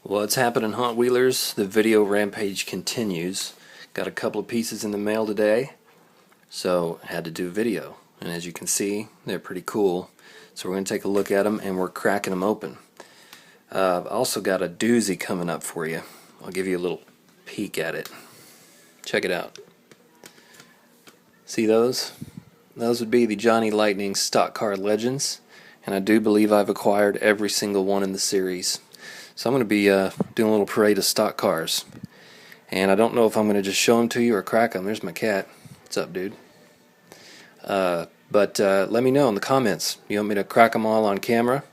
What's happening, Haunt Wheelers? The video rampage continues. Got a couple of pieces in the mail today, so had to do a video. And as you can see, they're pretty cool. So we're going to take a look at them, and we're cracking them open. I've also got a doozy coming up for you. I'll give you a little peek at it. Check it out. See those? Those would be the Johnny Lightning Stock Car Legends, and I do believe I've acquired every single one in the series. So I'm going to be doing a little parade of stock cars. And I don't know if I'm going to just show them to you or crack them. There's my cat. What's up, dude? But let me know in the comments. You want me to crack them all on camera?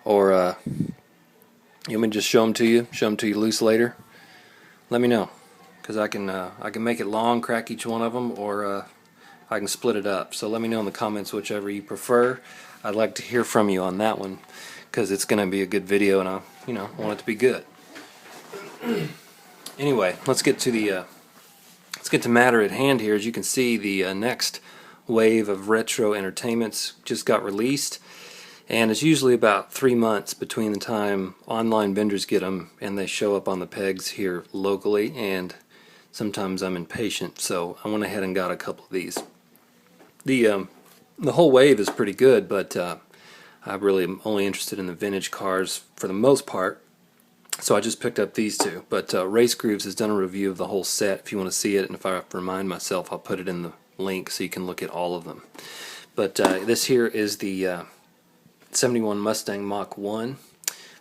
Or you want me to just show them to you loose later? Let me know. Because I can make it long, crack each one of them, or I can split it up. So let me know in the comments whichever you prefer. I'd like to hear from you on that one, because it's going to be a good video, and I want it to be good. Anyway, let's get to matter at hand here. As you can see, the next wave of retro entertainments just got released, and it's usually about 3 months between the time online vendors get them and they show up on the pegs here locally, and sometimes I'm impatient, so I went ahead and got a couple of these. The whole wave is pretty good, but I really am only interested in the vintage cars for the most part, so I just picked up these two. But Race Grooves has done a review of the whole set if you want to see it, and if I remind myself, I'll put it in the link so you can look at all of them. But this here is the 71 Mustang Mach 1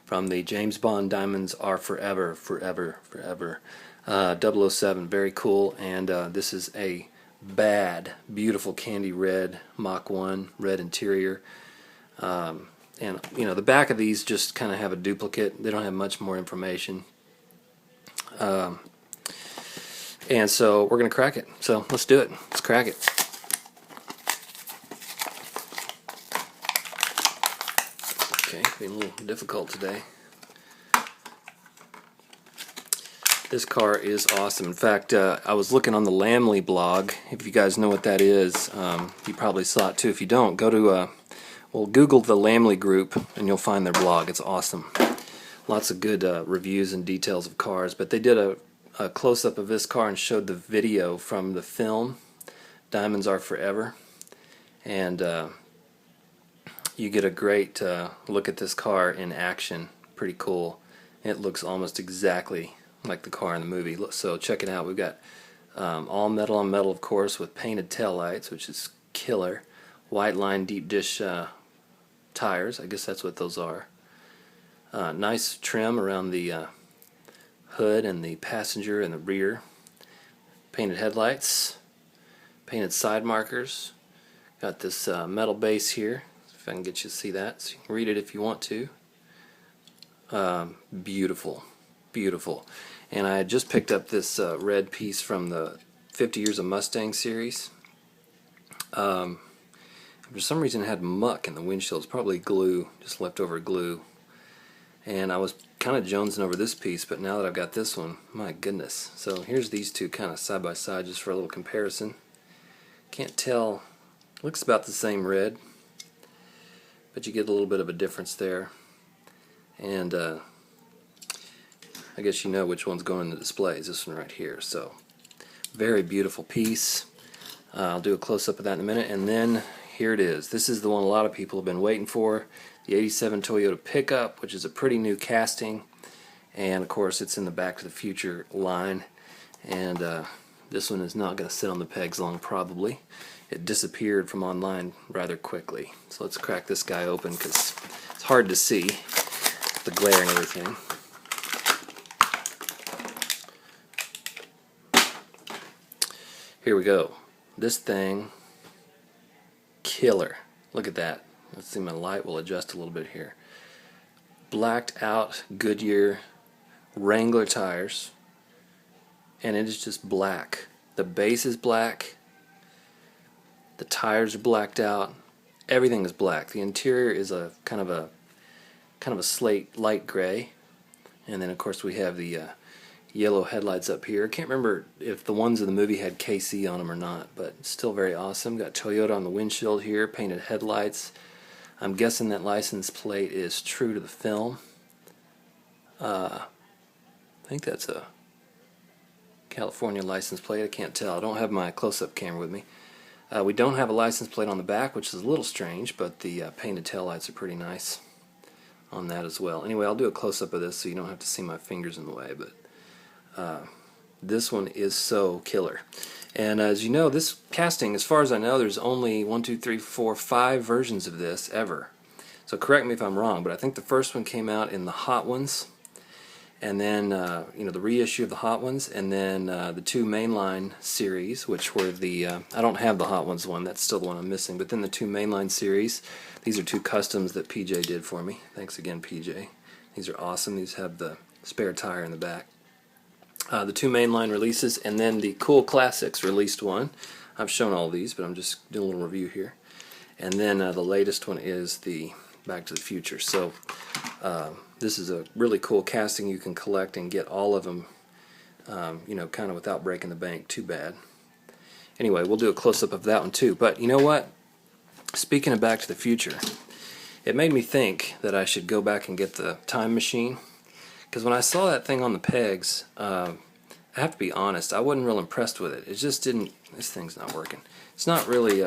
from the James Bond Diamonds Are Forever, Forever, Forever 007. Very cool, and this is a bad, beautiful candy red Mach 1, red interior. And the back of these just kind of have a duplicate. They don't have much more information. And so we're going to crack it. So let's do it. Let's crack it. Okay, being a little difficult today. This car is awesome. In fact, I was looking on the Lamley blog. If you guys know what that is, you probably saw it too. If you don't, go to Google the Lamley group and you'll find their blog. It's awesome. Lots of good reviews and details of cars. But they did a close-up of this car and showed the video from the film Diamonds Are Forever. And you get a great look at this car in action. Pretty cool. It looks almost exactly like the car in the movie. So check it out. We've got all metal on metal, of course, with painted taillights, which is killer. White line deep dish tires. I guess that's what those are. Nice trim around the hood and the passenger and the rear. Painted headlights. Painted side markers. Got this metal base here. If I can get you to see that, so you can read it if you want to. Beautiful. Beautiful. And I had just picked up this red piece from the 50 Years of Mustang series. For some reason it had muck in the windshield. It's probably glue, just leftover glue. And I was kind of jonesing over this piece, but now that I've got this one, my goodness. So here's these two kind of side by side just for a little comparison. Can't tell, looks about the same red, but you get a little bit of a difference there. And I guess you know which one's going in the displays. This one right here. So very beautiful piece. I'll do a close-up of that in a minute. And then here it is. This is the one a lot of people have been waiting for. The 87 Toyota pickup, which is a pretty new casting. And of course it's in the Back to the Future line. And this one is not going to sit on the pegs long, probably. It disappeared from online rather quickly. So let's crack this guy open because it's hard to see the glare and everything. Here we go. This thing, killer. Look at that. Let's see, my light will adjust a little bit here. Blacked out Goodyear Wrangler tires, and it is just black. The base is black. The tires are blacked out. Everything is black. The interior is a kind of a slate light gray, and then of course we have the yellow headlights up here. I can't remember if the ones in the movie had KC on them or not, but still very awesome. Got Toyota on the windshield here, painted headlights. I'm guessing that license plate is true to the film. I think that's a California license plate. I can't tell. I don't have my close-up camera with me. We don't have a license plate on the back, which is a little strange, but the painted taillights are pretty nice on that as well. Anyway, I'll do a close-up of this so you don't have to see my fingers in the way, but this one is so killer. And as you know, this casting, as far as I know, there's only 5 versions of this ever. So correct me if I'm wrong, but I think the first one came out in the Hot Ones, and then the reissue of the Hot Ones, and then the 2 mainline series, which were the I don't have the Hot Ones one, that's still the one I'm missing, but then the 2 mainline series. These are 2 customs that PJ did for me. Thanks again, PJ. These are awesome. These have the spare tire in the back. The 2 mainline releases, and then the Cool Classics released one. I've shown all these, but I'm just doing a little review here. And then the latest one is the Back to the Future. So this is a really cool casting. You can collect and get all of them, kind of without breaking the bank too bad. Anyway, we'll do a close-up of that one too. But you know what? Speaking of Back to the Future, it made me think that I should go back and get the time machine. Because when I saw that thing on the pegs, I have to be honest, I wasn't real impressed with it. It just didn't, this thing's not working. It's not really,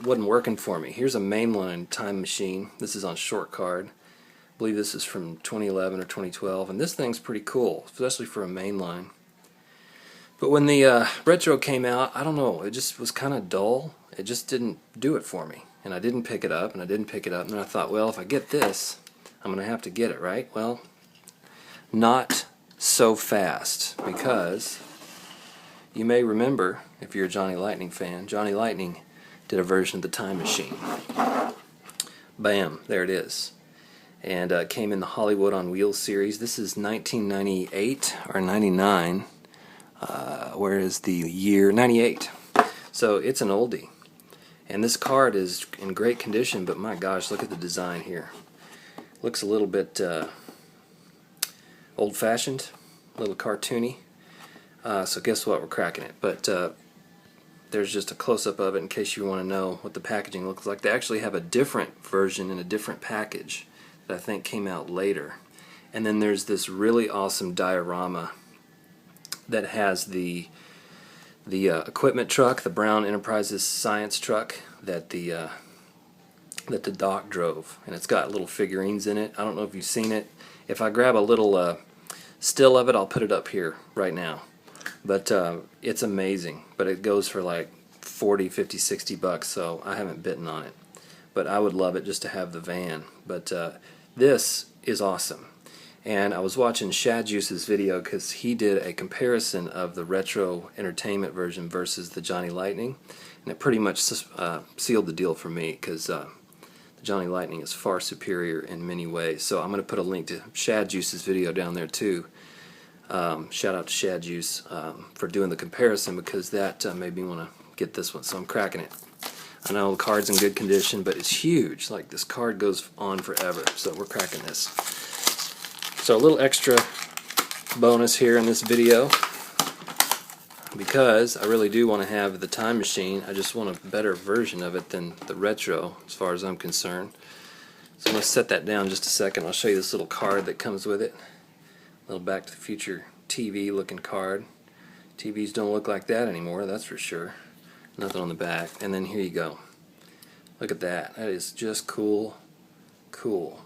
wasn't working for me. Here's a mainline time machine. This is on short card. I believe this is from 2011 or 2012, and this thing's pretty cool, especially for a mainline. But when the retro came out, I don't know, it just was kind of dull. It just didn't do it for me. And I didn't pick it up, and I didn't pick it up, and then I thought, well, if I get this, I'm going to have to get it, right? Well, not so fast, because you may remember, if you're a Johnny Lightning fan, Johnny Lightning did a version of the Time Machine. Bam, there it is. And it came in the Hollywood on Wheels series. This is 1998 or 99. Where is the year? 98. So it's an oldie. And this card is in great condition, but my gosh, look at the design here. Looks a little bit old-fashioned, a little cartoony. So guess what? We're cracking it. But there's just a close-up of it in case you want to know what the packaging looks like. They actually have a different version in a different package that I think came out later. And then there's this really awesome diorama that has the equipment truck, the Brown Enterprises science truck that the Doc drove, and it's got little figurines in it. I don't know if you've seen it. If I grab a little still of it, I'll put it up here right now. But it's amazing. But it goes for like 40, 50, 60 bucks, so I haven't bitten on it. But I would love it just to have the van. But this is awesome. And I was watching Shad Juice's video because he did a comparison of the retro entertainment version versus the Johnny Lightning, and it pretty much sealed the deal for me, because the Johnny Lightning is far superior in many ways. So I'm going to put a link to Shad Juice's video down there too. Shout out to Shad Juice for doing the comparison, because that made me want to get this one. So I'm cracking it. I know the card's in good condition, but it's huge. Like, this card goes on forever. So we're cracking this. So a little extra bonus here in this video, because I really do want to have the time machine. I just want a better version of it than the retro, as far as I'm concerned. So I'm going to set that down just a second. I'll show you this little card that comes with it. A little Back to the Future TV looking card. TVs don't look like that anymore, that's for sure. Nothing on the back. And then here you go. Look at that. That is just cool. Cool.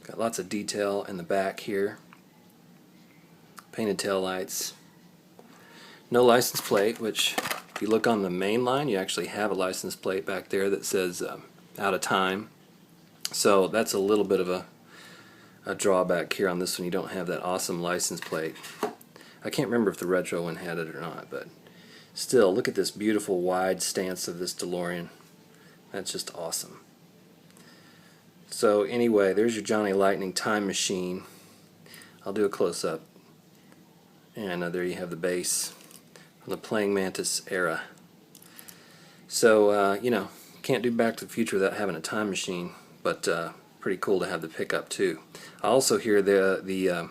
Got lots of detail in the back here. Painted tail lights. No license plate, which if you look on the main line, you actually have a license plate back there that says out of time. So that's a little bit of a drawback here on this one. You don't have that awesome license plate. I can't remember if the retro one had it or not, but still, look at this beautiful wide stance of this DeLorean. That's just awesome. So anyway, there's your Johnny Lightning time machine. I'll do a close-up. And there you have the base from the Praying Mantis era. So, can't do Back to the Future without having a time machine, but pretty cool to have the pickup too. I also hear I don't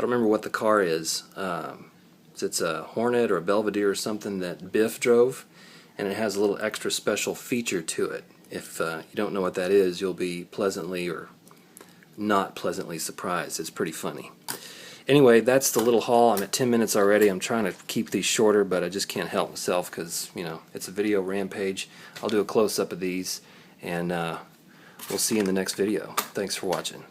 remember what the car is. It's a Hornet or a Belvedere or something that Biff drove, and it has a little extra special feature to it. If you don't know what that is, you'll be pleasantly or not pleasantly surprised. It's pretty funny. Anyway, that's the little haul. I'm at 10 minutes already. I'm trying to keep these shorter, but I just can't help myself because, you know, it's a video rampage. I'll do a close-up of these, and we'll see you in the next video. Thanks for watching.